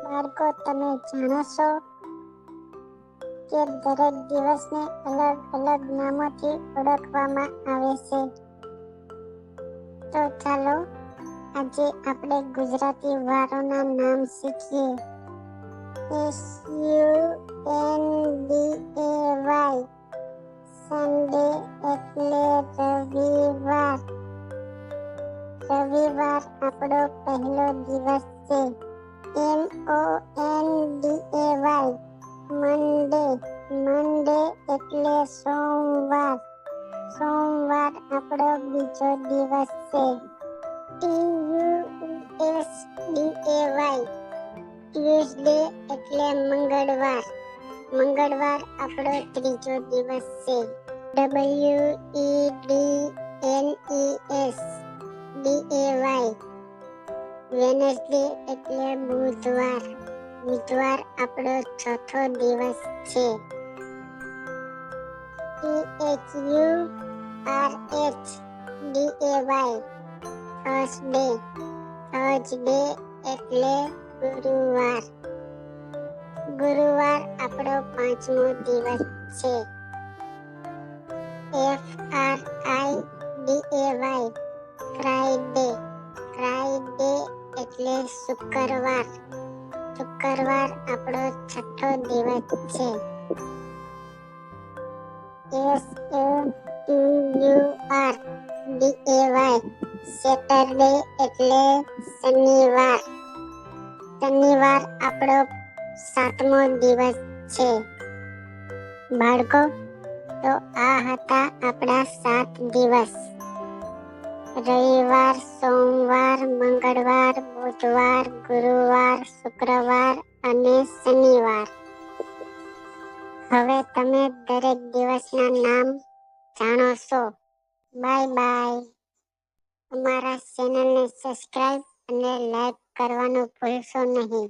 બાળકો, તમે જાણો છો કે દરેક દિવસને અલગ અલગ નામોથી ઓળખવામાં આવે છે? તો ચાલો આજે આપણે ગુજરાતી વારોના નામ શીખીએ. SUNDAY. સન્ડે એટલે રવિવાર. રવિવાર આપણો પહેલો દિવસ છે. MONDAY. મંડે એટલે સોમવાર. સોમવાર આપણો બીજો દિવસ છે. TUSDAY. ટ્યુઝડે એટલે મંગળવાર. મંગળવાર આપણો ત્રીજો દિવસ છે. WEDNES. વેનસડે એટલે બુધવાર. બુધવાર આપણો ચોથો દિવસ છે. THURSDAY. થર્સડે એટલે ગુરુવાર. ગુરુવાર આપણો પાંચમો દિવસ છે. FRIDAY. ફ્રાઈડે એટલે શુક્રવાર. શુક્રવાર આપણો છઠ્ઠો દિવસ છે. SATURDAY. સેટરડે એટલે શનિવાર. શનિવાર આપણો સાતમો દિવસ છે. બાળકો, તો આ હતા આપણા 7 દિવસ: રવિવાર, સોમવાર, મંગળવાર, બુધવાર, ગુરુવાર, શુક્રવાર અને શનિવાર. હવે તમે દરેક દિવસના નામ જાણો છો. Bye bye. અમારા ચેનલને સબસ્ક્રાઇબ અને લાઈક કરવાનું ભૂલશો નહીં.